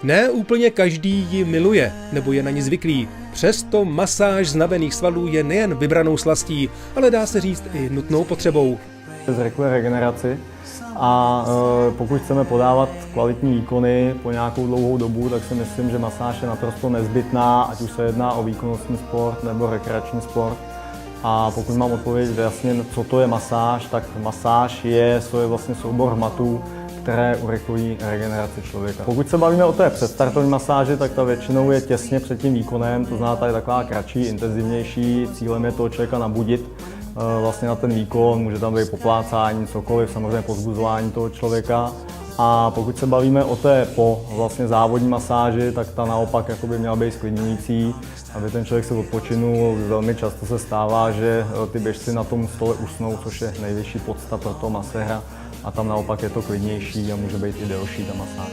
Ne úplně každý ji miluje, nebo je na ní zvyklý. Přesto masáž znavených svalů je nejen vybranou slastí, ale dá se říct i nutnou potřebou. Zrychluje regeneraci a pokud chceme podávat kvalitní výkony po nějakou dlouhou dobu, tak si myslím, že masáž je naprosto nezbytná, ať už se jedná o výkonnostní sport nebo rekreační sport. A pokud mám odpovědět jasně, co to je masáž, tak masáž je vlastně soubor hmatů, které urychlují regeneraci člověka. Pokud se bavíme o té předstartovní masáži, tak ta většinou je těsně před tím výkonem, to znamená, ta je taková kratší, intenzivnější, cílem je toho člověka nabudit vlastně na ten výkon, může tam být poplácání, cokoliv, samozřejmě povzbuzování toho člověka. A pokud se bavíme o té vlastně závodní masáži, tak ta naopak by měla být sklidňující, aby ten člověk se odpočinul. Velmi často se stává, že ty běžci na tom stole usnou, což je nejvyšší podsta pro toho maséra, a tam naopak je to klidnější a může být i delší ta masáž.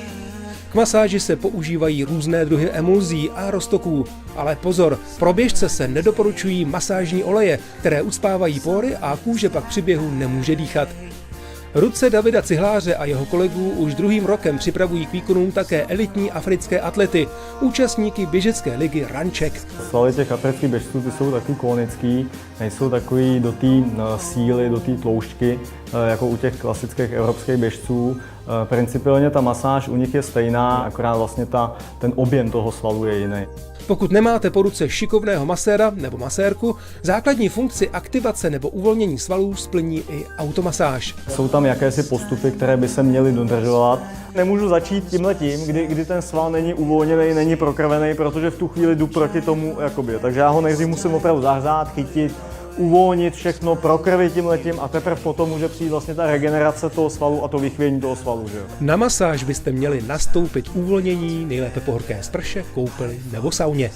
K masáži se používají různé druhy emulzí a roztoků, ale pozor, pro běžce se nedoporučují masážní oleje, které ucpávají pory a kůže pak při běhu nemůže dýchat. Ruce Davida Cihláře a jeho kolegů už druhým rokem připravují k výkonům také elitní africké atlety, účastníky běžecké ligy Ranček. Svaly těch afrických běžců ty jsou takový konický, nejsou takový do té síly, do té tloušťky, jako u těch klasických evropských běžců. Principiálně ta masáž u nich je stejná, akorát vlastně ten objem toho svalu je jiný. Pokud nemáte po ruce šikovného maséra nebo masérku, základní funkci aktivace nebo uvolnění svalů splní i automasáž. Jsou tam jakési postupy, které by se měly dodržovat. Nemůžu začít tímhletím, kdy ten sval není uvolněný, není prokrvený, protože v tu chvíli jdu proti tomu, takže já ho nejdřív musím opravdu zahřát, chytit, uvolnit všechno, prokrvit tímhletím a teprve potom může přijít vlastně ta regenerace toho svalu a to vychvění toho svalu. Že jo? Na masáž byste měli nastoupit uvolnění, nejlépe po horké sprše, koupeli nebo sauně.